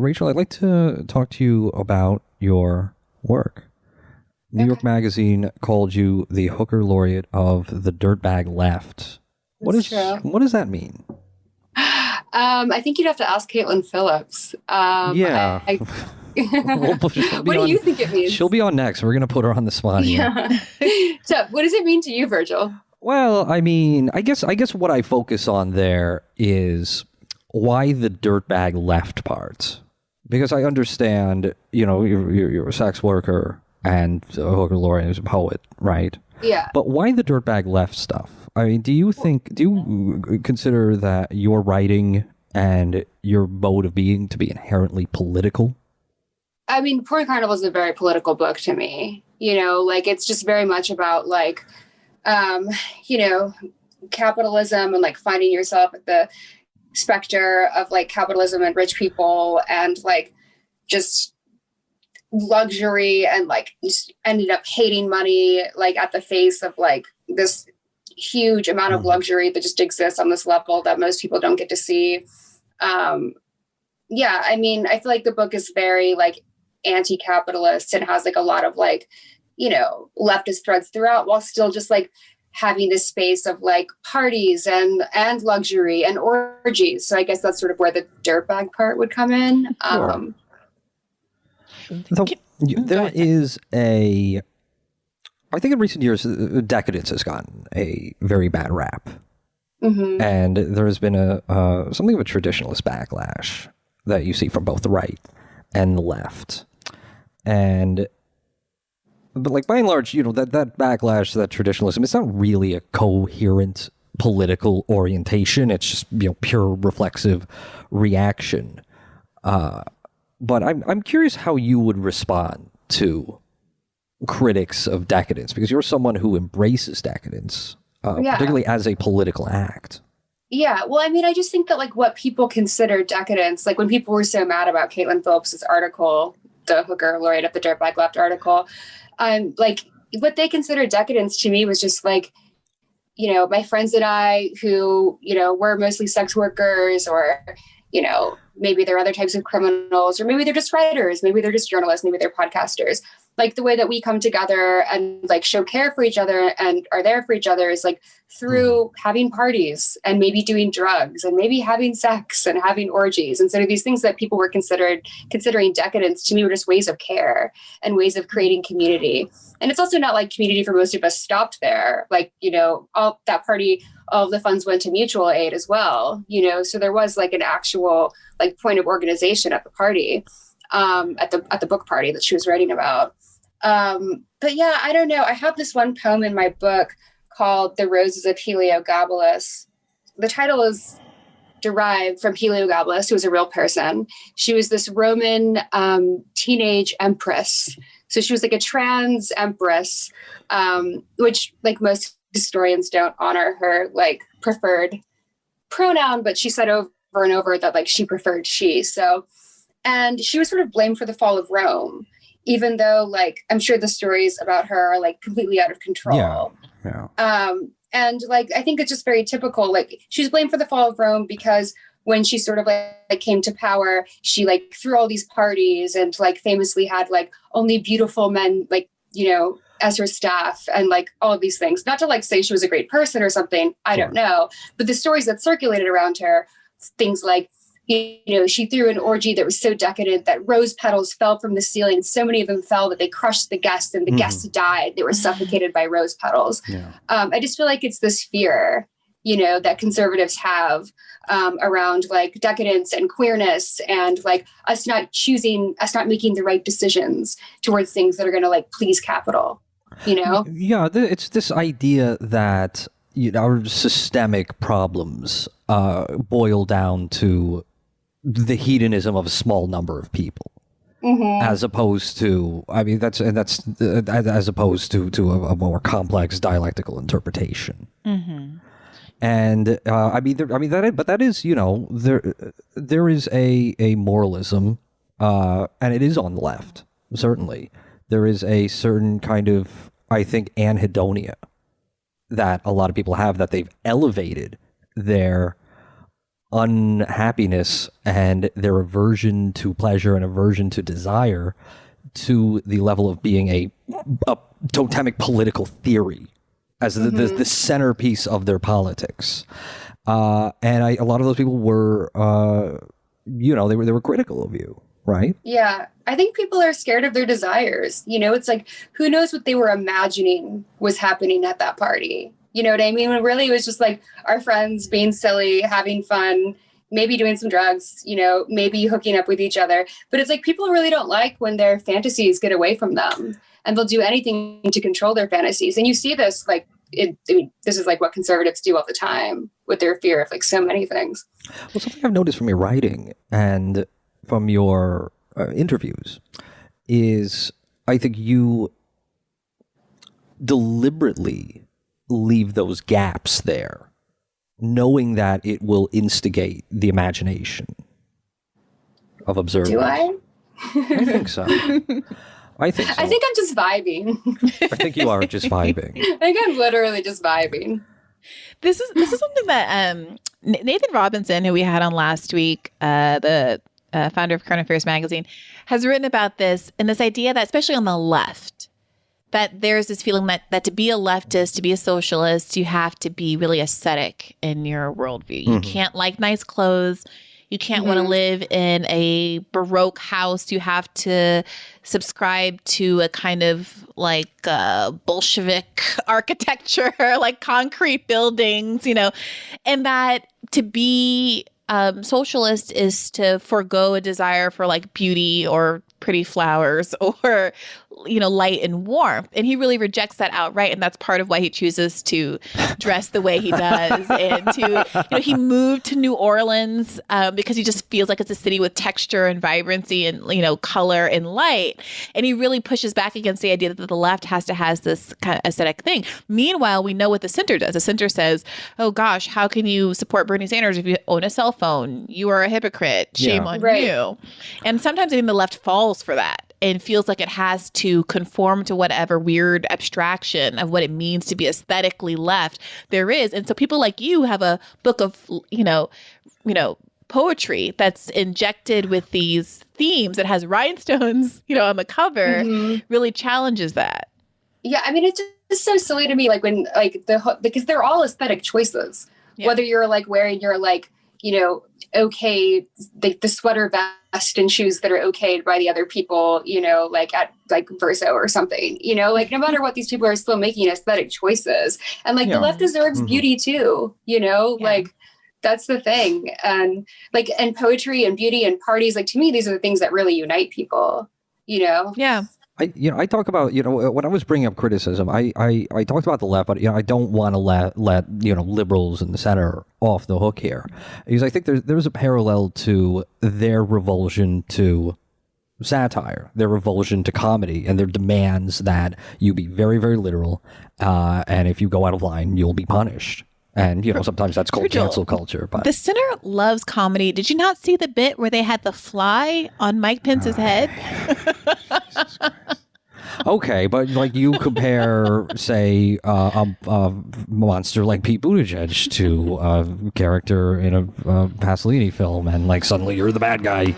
Rachel, I'd like to talk to you about your work. New York Magazine called you the Hooker Laureate of the Dirtbag Left. What does that mean? I think you'd have to ask Caitlin Phillips. Yeah. What do you think it means? She'll be on next. We're going to put her on the spot here. Yeah. So what does it mean to you, Virgil? Well, I mean, I guess what I focus on there is why the dirtbag left part. Because I understand, you're a sex worker and a Hooker Laureate is a poet, right? Yeah. But why the dirtbag left stuff? I mean, do you consider that your writing and your mode of being to be inherently political? I mean, Porn Carnival is a very political book to me. It's just very much about capitalism and finding yourself at the specter of capitalism and rich people and just luxury and just ended up hating money at the face of this huge amount of luxury that just exists on this level that most people don't get to see. Yeah, I mean, I feel like the book is very anti-capitalist and has a lot of leftist threads throughout, while still just having this space of parties and luxury and orgies. So I guess that's sort of where the dirtbag part would come in. Sure. There is I think in recent years, Decadence has gotten a very bad rap. Mm-hmm. And there has been something of a traditionalist backlash that you see from both the right and the left. But by and large, that backlash to that traditionalism, it's not really a coherent political orientation. It's just, pure reflexive reaction. But I'm curious how you would respond to critics of Decadence, because you're someone who embraces Decadence, particularly as a political act. Yeah, well, I mean, I just think that what people consider Decadence, when people were so mad about Caitlin Phillips's article, the Hooker Laureate of the Dirtbag Left article, what they considered Decadence to me was just my friends and I who, were mostly sex workers, or, maybe they're other types of criminals, or maybe they're just writers, maybe they're just journalists, maybe they're podcasters. The way that we come together and show care for each other and are there for each other is through having parties and maybe doing drugs and maybe having sex and having orgies. And so these things that people were considering decadence, to me, were just ways of care and ways of creating community. And it's also not community for most of us stopped there. All that party, all of the funds went to mutual aid as well, so there was an actual point of organization at the party, at the book party that she was writing about. But yeah, I don't know. I have this one poem in my book called The Roses of Heliogabalus. The title is derived from Heliogabalus, who was a real person. She was this Roman teenage empress. So she was a trans empress, which most historians don't honor her preferred pronoun, but she said over and over that she preferred she. So, and she was sort of blamed for the fall of Rome, even though I'm sure the stories about her are completely out of control. Yeah. And I think it's just very typical. She was blamed for the fall of Rome because when she sort of came to power, she threw all these parties and famously had only beautiful men as her staff and all of these things. Not to say she was a great person or something, I don't know. But the stories that circulated around her, things she threw an orgy that was so decadent that rose petals fell from the ceiling. And so many of them fell that they crushed the guests and the guests died. They were suffocated by rose petals. Yeah. I just feel it's this fear, that conservatives have around decadence and queerness and us not making the right decisions towards things that are going to please capital. Yeah, it's this idea that our systemic problems boil down to the hedonism of a small number of people, as opposed to, that's as opposed to a more complex dialectical interpretation. Mm-hmm. And that is, there is a moralism, and it is on the left, certainly. There is a certain kind of, I think, Anhedonia that a lot of people have, that they've elevated their unhappiness and their aversion to pleasure and aversion to desire to the level of being a totemic political theory as the centerpiece of their politics. And a lot of those people were, they were critical of you, right? Yeah. I think people are scared of their desires. It's like, who knows what they were imagining was happening at that party? You know what I mean? When really it was just like our friends being silly, having fun, maybe doing some drugs, maybe hooking up with each other. But it's like people really don't like when their fantasies get away from them, and they'll do anything to control their fantasies. And you see this this is like what conservatives do all the time with their fear of like so many things. Well, something I've noticed from your writing and from your interviews is I think you deliberately leave those gaps there, knowing that it will instigate the imagination of observers. Do I? I think so. I think so. I think I'm just vibing. I think you are just vibing. I think I'm literally just vibing. This is something that Nathan Robinson, who we had on last week, the founder of Current Affairs magazine, has written about this, and this idea that, especially on the left, that there's this feeling that to be a leftist, to be a socialist, you have to be really aesthetic in your worldview. You can't like nice clothes. You can't want to live in a Baroque house. You have to subscribe to a kind of like Bolshevik architecture, like concrete buildings, and that to be socialist is to forego a desire for like beauty or pretty flowers or light and warmth. And he really rejects that outright, and that's part of why he chooses to dress the way he does. And to he moved to New Orleans because he just feels like it's a city with texture and vibrancy and color and light. And he really pushes back against the idea that the left has this kind of aesthetic thing. Meanwhile, we know what the center does. The center says, oh gosh, how can you support Bernie Sanders if you own a cell phone? You are a hypocrite. Shame on you. And sometimes I think the left falls for that and feels like it has to conform to whatever weird abstraction of what it means to be aesthetically left there is. And so people like you have a book of, poetry that's injected with these themes that has rhinestones, on the cover, really challenges that. Yeah, I mean, it's just so silly to me, like when, because they're all aesthetic choices, whether you're like wearing your okay, the sweater vest and shoes that are okayed by the other people, like at like Verso or something, no matter what, these people are still making aesthetic choices. And the left deserves beauty too, like that's the thing. And and poetry and beauty and parties, to me, these are the things that really unite people, Yeah. I talk about, when I was bringing up criticism, I talked about the left, but, I don't want to let liberals in the center off the hook here. Because I think there's a parallel to their revulsion to satire, their revulsion to comedy, and their demands that you be very, very literal. And if you go out of line, you'll be punished. And, sometimes that's called cancel culture. But the center loves comedy. Did you not see the bit where they had the fly on Mike Pence's head? Okay, but you compare, say, a monster like Pete Buttigieg to a character in a Pasolini film, and suddenly you're the bad guy.